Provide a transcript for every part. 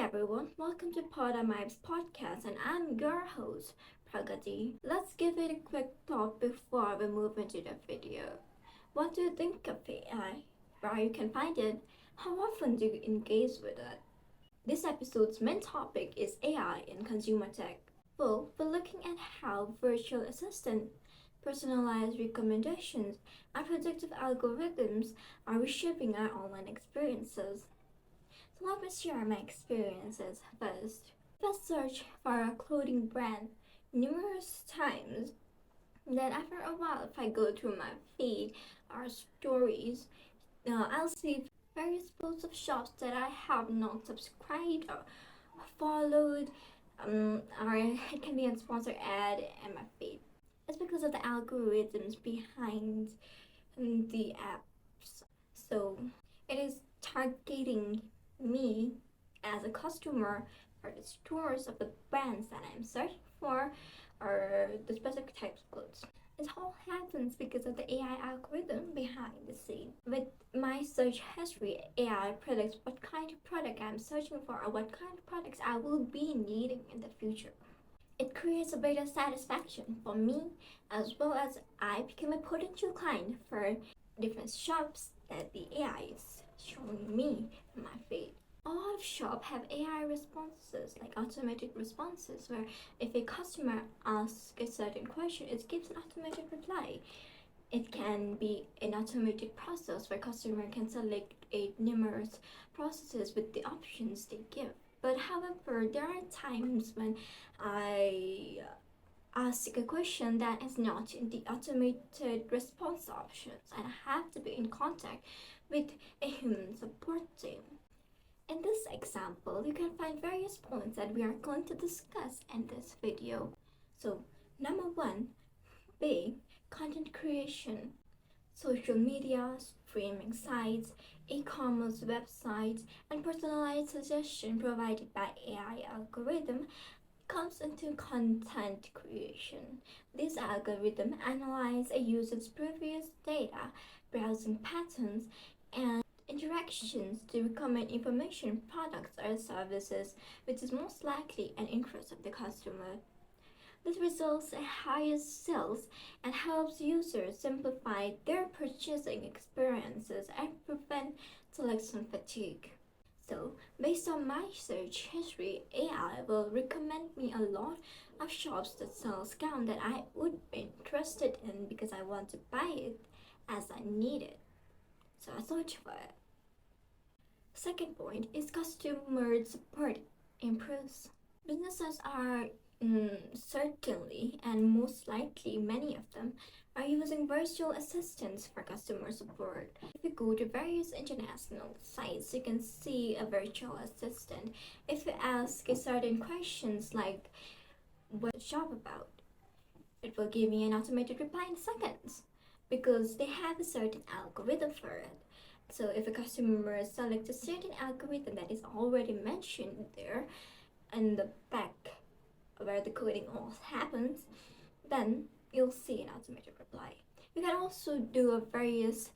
everyone, welcome to Podamibe's podcast, and I'm your host, Pragati. Let's give it a quick thought before we move into the video. What do you think of AI? Where you can find it? How often do you engage with it? This episode's main topic is AI in consumer tech. Well, we're looking at how virtual assistant, personalized recommendations, and predictive algorithms are reshaping our online experiences. So let me share my experiences first. If I search for a clothing brand numerous times, then after a while, if I go through my feed or stories, I'll see various posts of shops that I have not subscribed or followed, or it can be a sponsored ad in my feed. It's because of the algorithms behind the apps. So it is targeting me as a customer for the stores of the brands that I'm searching for or the specific types of clothes. It all happens because of the AI algorithm behind the scene. With my search history, AI predicts what kind of product I'm searching for or what kind of products I will be needing in the future. It creates a better satisfaction for me as well as I become a potential client for different shops that the AI is showing me in my feed. A lot of shops have AI responses, like automated responses, where if a customer asks a certain question, it gives an automated reply. It can be an automated process where customer can select a numerous processes with the options they give. But however, there are times when I ask a question that is not in the automated response options and I have to be in contact with a human support team. In this example, you can find various points that we are going to discuss in this video. So, number one, being content creation, social media, streaming sites, e-commerce websites, and personalized suggestion provided by AI algorithm comes into content creation. This algorithm analyzes a user's previous data, browsing patterns, and interactions to recommend information, products, or services which is most likely an interest of the customer. This results in higher sales and helps users simplify their purchasing experiences and prevent selection fatigue. So, based on my search history, AI will recommend me a lot of shops that sells gown that I would be interested in because I want to buy it as I need it. So I search for it. Second point is customer support improves. Businesses are certainly and most likely many of them are using virtual assistants for customer support. If you go to various international sites, you can see a virtual assistant. If you ask a certain questions like what the shop about, it will give me an automated reply in seconds because they have a certain algorithm for it. So if a customer selects a certain algorithm that is already mentioned there in the back where the coding all happens, then you'll see an automated reply. You can also do a various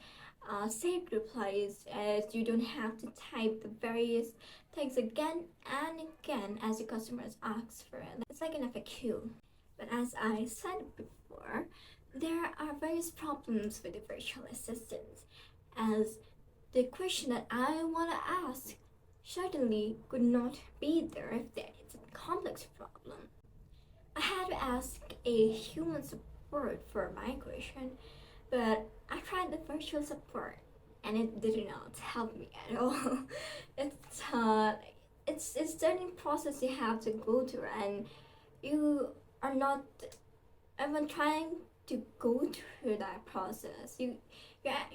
saved replies as you don't have to type the various things again and again as the customers ask for it. It's like an FAQ. But as I said before, there are various problems with the virtual assistants as the question that I want to ask certainly could not be there if there is a complex problem. I had to ask a human support for my question, but I tried the virtual support and it did not help me at all. It's a certain process you have to go through and you are not even trying to go through that process.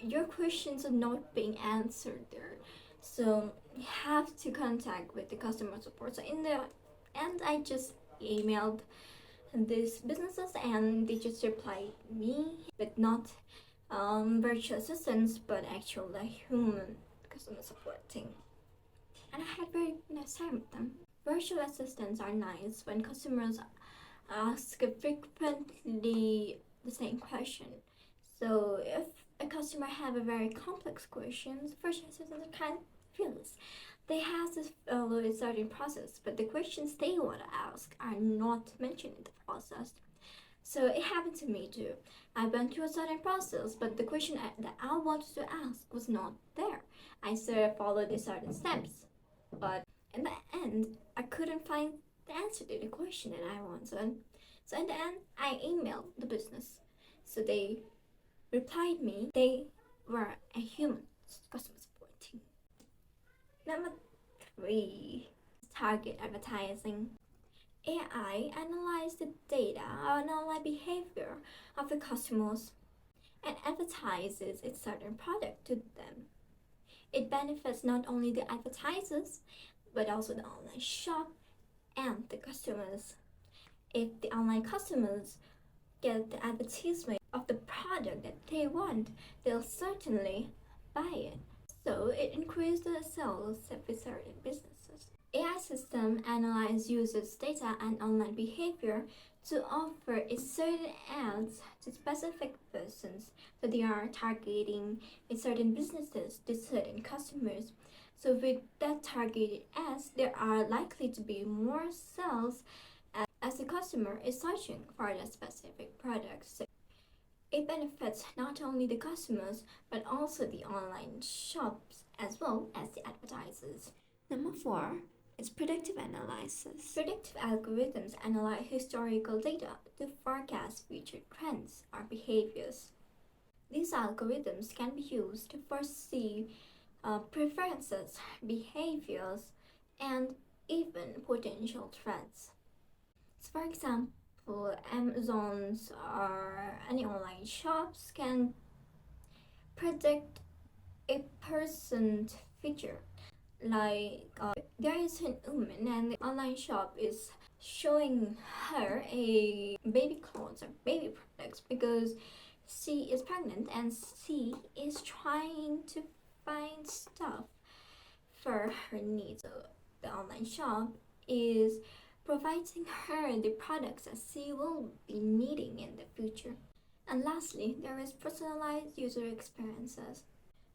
Your questions are not being answered there, so you have to contact with the customer support. So in the end, I just emailed these businesses and they just replied me, but not virtual assistants, but actual human customer support team. And I had very nice time with them. Virtual assistants are nice when customers ask frequently the same question. So if a customer have a very complex question, virtual assistants are kind of fearless. They have to follow a certain process, but the questions they want to ask are not mentioned in the process. So it happened to me too. I went through a certain process, but the question that I wanted to ask was not there. I still followed the certain steps, but in the end, I couldn't find the answer to the question that I wanted. So in the end, I emailed the business. So they replied me they were a human customer support team. Number 3, target advertising. AI analyzes the data on online behavior of the customers and advertises a certain product to them. It benefits not only the advertisers but also the online shop and the customers. If the online customers get the advertisement of the product that they want, they'll certainly buy it. So it increases the sales of certain businesses. AI system analyze users' data and online behavior to offer a certain ads to specific persons. So they are targeting a certain businesses to certain customers. So with that targeted ads, there are likely to be more sales as the customer is searching for the specific products. It benefits not only the customers but also the online shops as well as the advertisers. Number 4 is predictive analysis. Predictive algorithms analyze historical data to forecast future trends or behaviors. These algorithms can be used to foresee preferences, behaviors, and even potential threats. So for example, Amazon's or any online shops can predict a person's future. Like there is an woman and the online shop is showing her a baby clothes or baby products because she is pregnant and she is trying to find stuff for her needs. So the online shop is providing her the products that she will be needing in the future. And lastly, there is personalized user experiences.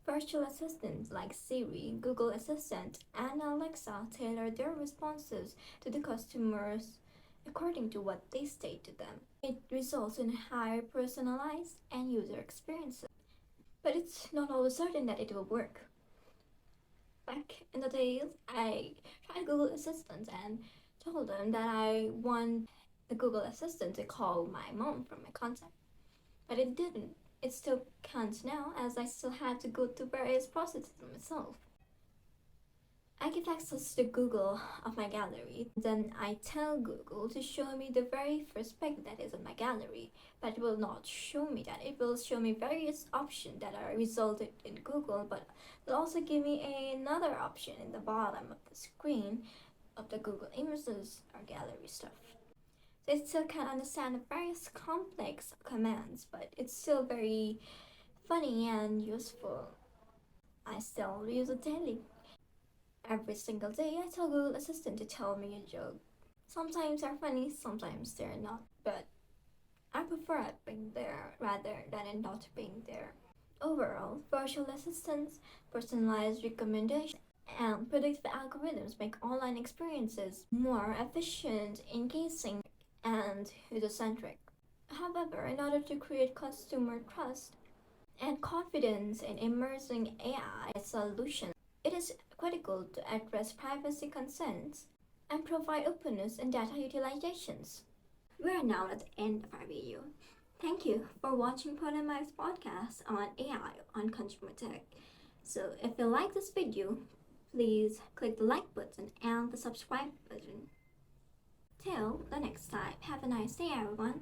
Virtual assistants like Siri, Google Assistant, and Alexa tailor their responses to the customers according to what they state to them. It results in higher personalized and user experiences. But it's not always certain that it will work. Back in the days, I tried Google Assistant and told them that I want the Google Assistant to call my mom from my contact. But it didn't. It still can't now, as I still had to go through various processes myself. I give access to Google of my gallery. Then I tell Google to show me the very first pic that is in my gallery, but it will not show me that. It will show me various options that are resulted in Google, but it'll also give me another option in the bottom of the screen of the Google images or gallery stuff. They still can't understand the various complex commands, but it's still very funny and useful. I still use it daily. Every single day, I tell Google Assistant to tell me a joke. Sometimes they're funny, sometimes they're not, but I prefer it being there rather than it not being there. Overall, virtual assistants, personalized recommendations, and predictive algorithms make online experiences more efficient, engaging, and user-centric. However, in order to create customer trust and confidence in emerging AI solutions, it is critical to address privacy concerns and provide openness in data utilizations. We are now at the end of our video. Thank you for watching Podemi's podcast on AI on consumer tech. So if you like this video, please click the like button and the subscribe button. Till the next time, have a nice day everyone.